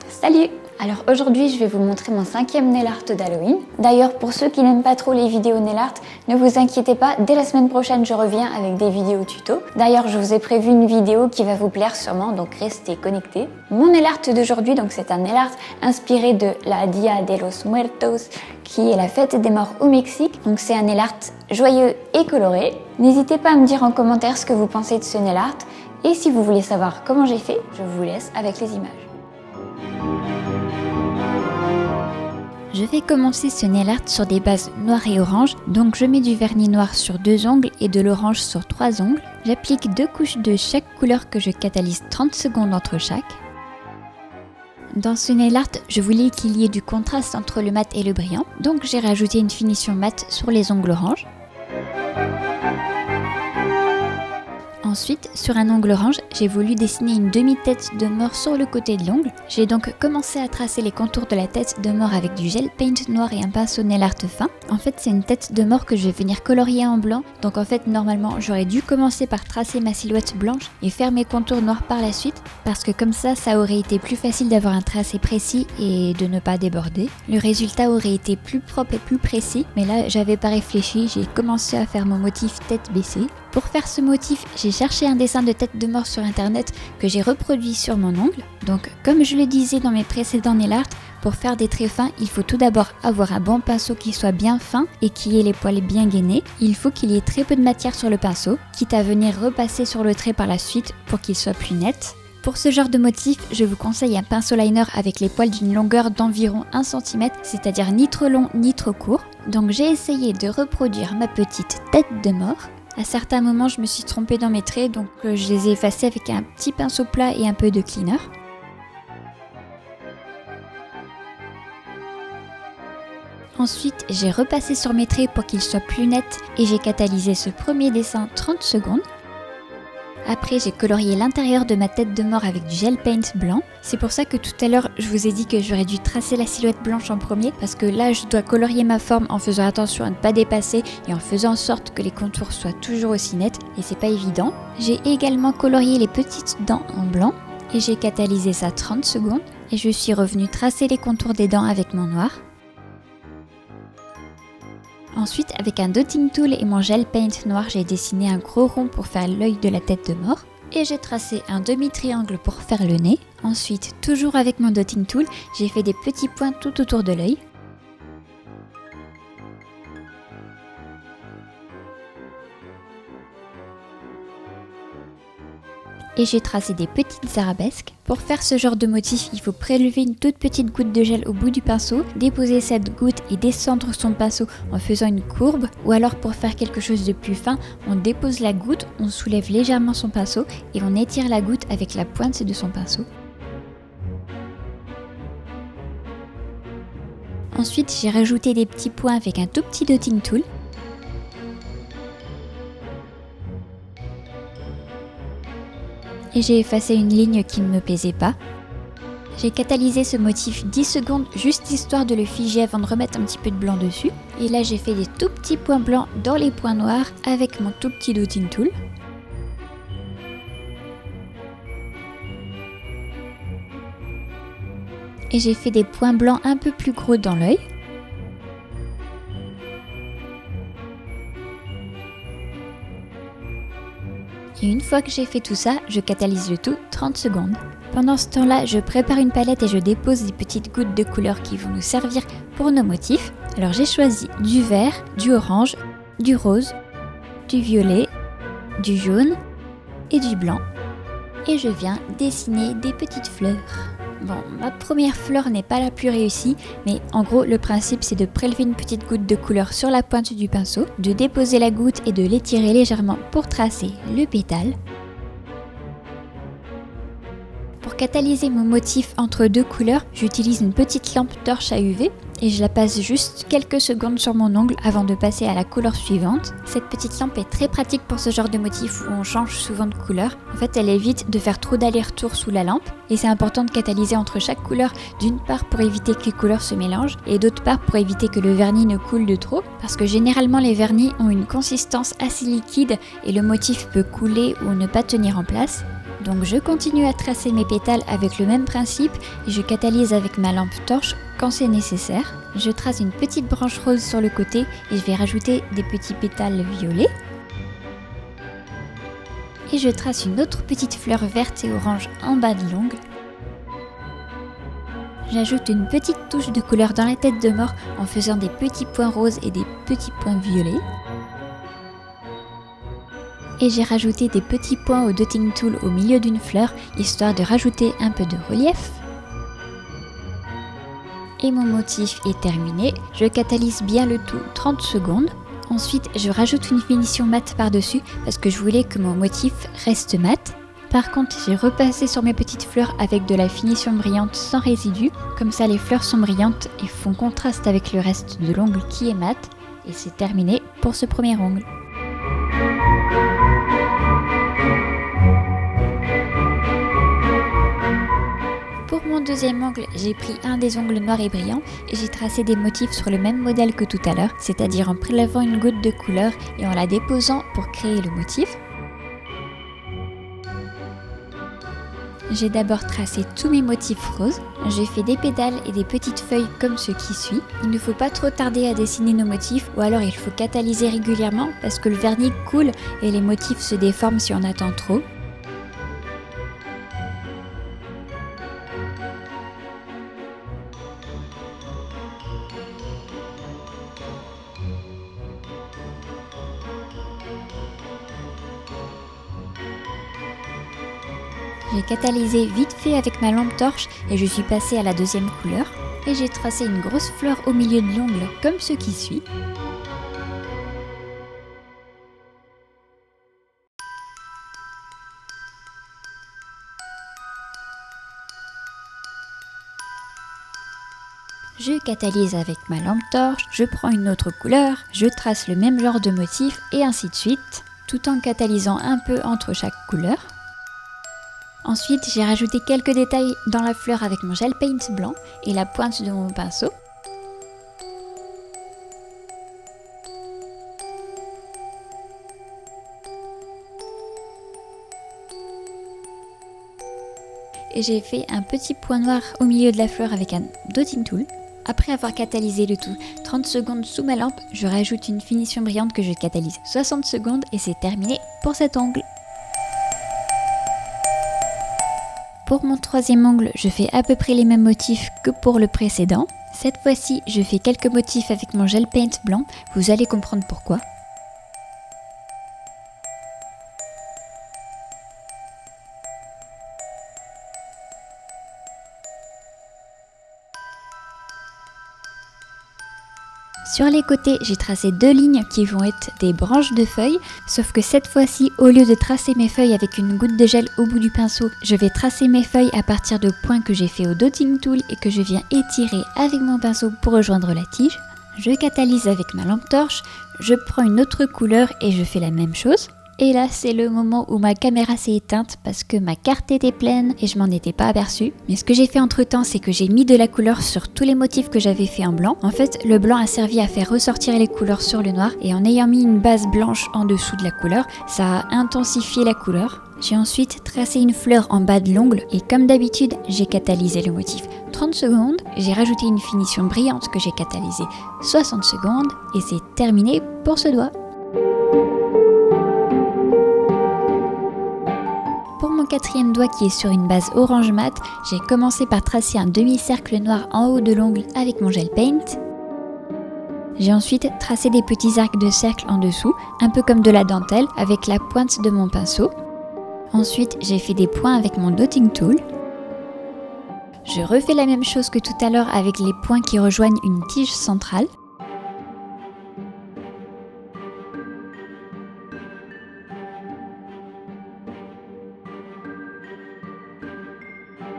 Salut! Alors aujourd'hui je vais vous montrer mon 5e nail art d'Halloween. D'ailleurs pour ceux qui n'aiment pas trop les vidéos nail art, ne vous inquiétez pas, dès la semaine prochaine je reviens avec des vidéos tuto. D'ailleurs je vous ai prévu une vidéo qui va vous plaire sûrement, donc restez connectés. Mon nail art d'aujourd'hui, donc c'est un nail art inspiré de la Dia de los Muertos, qui est la fête des morts au Mexique. Donc c'est un nail art joyeux et coloré. N'hésitez pas à me dire en commentaire ce que vous pensez de ce nail art. Et si vous voulez savoir comment j'ai fait, je vous laisse avec les images. Je vais commencer ce nail art sur des bases noires et orange, donc je mets du vernis noir sur 2 ongles et de l'orange sur 3 ongles. J'applique 2 couches de chaque couleur que je catalyse 30 secondes entre chaque. Dans ce nail art, je voulais qu'il y ait du contraste entre le mat et le brillant, donc j'ai rajouté une finition mat sur les ongles orange. Ensuite, sur un ongle orange, j'ai voulu dessiner une demi-tête de mort sur le côté de l'ongle. J'ai donc commencé à tracer les contours de la tête de mort avec du gel paint noir et un pinceau nail art fin. En fait, c'est une tête de mort que je vais venir colorier en blanc. Donc en fait, normalement, j'aurais dû commencer par tracer ma silhouette blanche et faire mes contours noirs par la suite. Parce que comme ça aurait été plus facile d'avoir un tracé précis et de ne pas déborder. Le résultat aurait été plus propre et plus précis. Mais là, j'avais pas réfléchi, j'ai commencé à faire mon motif tête baissée. Pour faire ce motif, j'ai cherché un dessin de tête de mort sur internet que j'ai reproduit sur mon ongle. Donc comme je le disais dans mes précédents nail art, pour faire des traits fins, il faut tout d'abord avoir un bon pinceau qui soit bien fin et qui ait les poils bien gainés. Il faut qu'il y ait très peu de matière sur le pinceau, quitte à venir repasser sur le trait par la suite pour qu'il soit plus net. Pour ce genre de motif, je vous conseille un pinceau liner avec les poils d'une longueur d'environ 1 cm, c'est-à-dire ni trop long ni trop court. Donc j'ai essayé de reproduire ma petite tête de mort. À certains moments, je me suis trompée dans mes traits, donc je les ai effacés avec un petit pinceau plat et un peu de cleaner. Ensuite, j'ai repassé sur mes traits pour qu'ils soient plus nets et j'ai catalysé ce premier dessin 30 secondes. Après, j'ai colorié l'intérieur de ma tête de mort avec du gel paint blanc. C'est pour ça que tout à l'heure, je vous ai dit que j'aurais dû tracer la silhouette blanche en premier, parce que là, je dois colorier ma forme en faisant attention à ne pas dépasser et en faisant en sorte que les contours soient toujours aussi nets, et c'est pas évident. J'ai également colorié les petites dents en blanc, et j'ai catalysé ça 30 secondes, et je suis revenue tracer les contours des dents avec mon noir. Ensuite, avec un dotting tool et mon gel paint noir, j'ai dessiné un gros rond pour faire l'œil de la tête de mort. Et j'ai tracé un demi-triangle pour faire le nez. Ensuite, toujours avec mon dotting tool, j'ai fait des petits points tout autour de l'œil. Et j'ai tracé des petites arabesques. Pour faire ce genre de motif, il faut prélever une toute petite goutte de gel au bout du pinceau, déposer cette goutte et descendre son pinceau en faisant une courbe, ou alors pour faire quelque chose de plus fin, on dépose la goutte, on soulève légèrement son pinceau et on étire la goutte avec la pointe de son pinceau. Ensuite, j'ai rajouté des petits points avec un tout petit dotting tool. Et j'ai effacé une ligne qui ne me plaisait pas. J'ai catalysé ce motif 10 secondes juste histoire de le figer avant de remettre un petit peu de blanc dessus. Et là j'ai fait des tout petits points blancs dans les points noirs avec mon tout petit dotting tool. Et j'ai fait des points blancs un peu plus gros dans l'œil. Et une fois que j'ai fait tout ça, je catalyse le tout 30 secondes. Pendant ce temps-là, je prépare une palette et je dépose des petites gouttes de couleurs qui vont nous servir pour nos motifs. Alors j'ai choisi du vert, du orange, du rose, du violet, du jaune et du blanc. Et je viens dessiner des petites fleurs. Bon, ma première fleur n'est pas la plus réussie, mais en gros le principe c'est de prélever une petite goutte de couleur sur la pointe du pinceau, de déposer la goutte et de l'étirer légèrement pour tracer le pétale. Pour Pour catalyser mon motif entre deux couleurs, j'utilise une petite lampe torche à UV et je la passe juste quelques secondes sur mon ongle avant de passer à la couleur suivante. Cette petite lampe est très pratique pour ce genre de motif où on change souvent de couleur. En fait, elle évite de faire trop d'aller-retour sous la lampe et c'est important de catalyser entre chaque couleur, d'une part pour éviter que les couleurs se mélangent et d'autre part pour éviter que le vernis ne coule de trop parce que généralement les vernis ont une consistance assez liquide et le motif peut couler ou ne pas tenir en place. Donc je continue à tracer mes pétales avec le même principe et je catalyse avec ma lampe torche quand c'est nécessaire. Je trace une petite branche rose sur le côté et je vais rajouter des petits pétales violets. Et je trace une autre petite fleur verte et orange en bas de l'ongle. J'ajoute une petite touche de couleur dans la tête de mort en faisant des petits points roses et des petits points violets. Et j'ai rajouté des petits points au dotting tool au milieu d'une fleur, histoire de rajouter un peu de relief. Et mon motif est terminé, je catalyse bien le tout 30 secondes. Ensuite, je rajoute une finition mat par-dessus parce que je voulais que mon motif reste mat. Par contre, j'ai repassé sur mes petites fleurs avec de la finition brillante sans résidus. Comme ça, les fleurs sont brillantes et font contraste avec le reste de l'ongle qui est mat. Et c'est terminé pour ce premier ongle. Pour mon deuxième ongle, j'ai pris un des ongles noirs et brillants et j'ai tracé des motifs sur le même modèle que tout à l'heure, c'est-à-dire en prélevant une goutte de couleur et en la déposant pour créer le motif. J'ai d'abord tracé tous mes motifs roses. J'ai fait des pétales et des petites feuilles comme ce qui suit. Il ne faut pas trop tarder à dessiner nos motifs ou alors il faut catalyser régulièrement parce que le vernis coule et les motifs se déforment si on attend trop. J'ai catalysé vite fait avec ma lampe torche et je suis passée à la deuxième couleur. Et j'ai tracé une grosse fleur au milieu de l'ongle comme ce qui suit. Je catalyse avec ma lampe torche, je prends une autre couleur, je trace le même genre de motif et ainsi de suite, tout en catalysant un peu entre chaque couleur. Ensuite, j'ai rajouté quelques détails dans la fleur avec mon gel paint blanc et la pointe de mon pinceau. Et j'ai fait un petit point noir au milieu de la fleur avec un dotting tool. Après avoir catalysé le tout 30 secondes sous ma lampe, je rajoute une finition brillante que je catalyse 60 secondes et c'est terminé pour cet ongle. Pour mon troisième ongle, je fais à peu près les mêmes motifs que pour le précédent. Cette fois-ci, je fais quelques motifs avec mon gel paint blanc, vous allez comprendre pourquoi. Sur les côtés, j'ai tracé deux lignes qui vont être des branches de feuilles, sauf que cette fois-ci, au lieu de tracer mes feuilles avec une goutte de gel au bout du pinceau, je vais tracer mes feuilles à partir de points que j'ai fait au dotting tool et que je viens étirer avec mon pinceau pour rejoindre la tige. Je catalyse avec ma lampe torche, je prends une autre couleur et je fais la même chose. Et là, c'est le moment où ma caméra s'est éteinte parce que ma carte était pleine et je m'en étais pas aperçue. Mais ce que j'ai fait entre temps, c'est que j'ai mis de la couleur sur tous les motifs que j'avais fait en blanc. En fait, le blanc a servi à faire ressortir les couleurs sur le noir et en ayant mis une base blanche en dessous de la couleur, ça a intensifié la couleur. J'ai ensuite tracé une fleur en bas de l'ongle et comme d'habitude, j'ai catalysé le motif 30 secondes. J'ai rajouté une finition brillante que j'ai catalysée 60 secondes et c'est terminé pour ce doigt. Pour mon quatrième doigt qui est sur une base orange mat, j'ai commencé par tracer un demi-cercle noir en haut de l'ongle avec mon gel paint. J'ai ensuite tracé des petits arcs de cercle en dessous, un peu comme de la dentelle, avec la pointe de mon pinceau. Ensuite, j'ai fait des points avec mon dotting tool. Je refais la même chose que tout à l'heure avec les points qui rejoignent une tige centrale.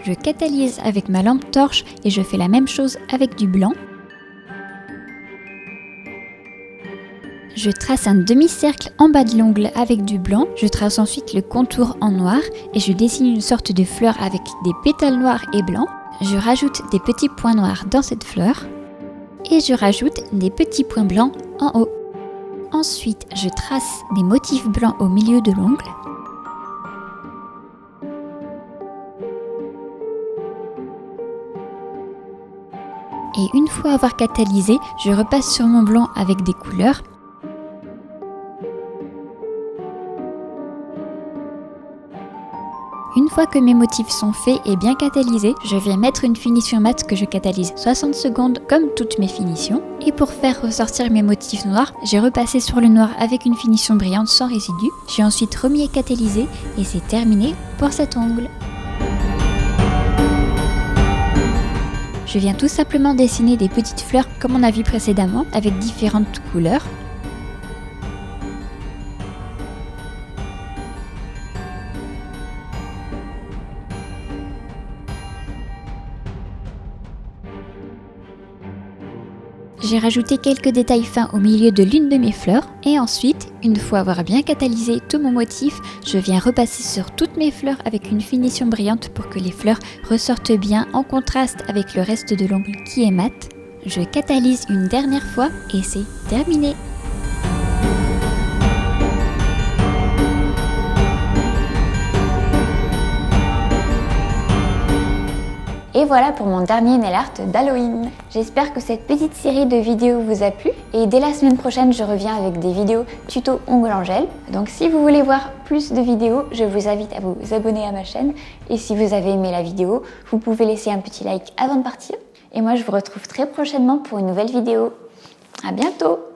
Je catalyse avec ma lampe torche et je fais la même chose avec du blanc. Je trace un demi-cercle en bas de l'ongle avec du blanc. Je trace ensuite le contour en noir et je dessine une sorte de fleur avec des pétales noirs et blancs. Je rajoute des petits points noirs dans cette fleur et je rajoute des petits points blancs en haut. Ensuite, je trace des motifs blancs au milieu de l'ongle. Et une fois avoir catalysé, je repasse sur mon blanc avec des couleurs. Une fois que mes motifs sont faits et bien catalysés, je viens mettre une finition mate que je catalyse 60 secondes comme toutes mes finitions. Et pour faire ressortir mes motifs noirs, j'ai repassé sur le noir avec une finition brillante sans résidu. J'ai ensuite remis et catalysé et c'est terminé pour cet ongle. Je viens tout simplement dessiner des petites fleurs comme on a vu précédemment avec différentes couleurs. J'ai rajouté quelques détails fins au milieu de l'une de mes fleurs et ensuite, une fois avoir bien catalysé tout mon motif, je viens repasser sur toutes mes fleurs avec une finition brillante pour que les fleurs ressortent bien en contraste avec le reste de l'ongle qui est mat. Je catalyse une dernière fois et c'est terminé. Et voilà pour mon dernier nail art d'Halloween. J'espère que cette petite série de vidéos vous a plu et dès la semaine prochaine je reviens avec des vidéos tuto ongles en gel. Donc si vous voulez voir plus de vidéos, je vous invite à vous abonner à ma chaîne et si vous avez aimé la vidéo, vous pouvez laisser un petit like avant de partir. Et moi je vous retrouve très prochainement pour une nouvelle vidéo. À bientôt!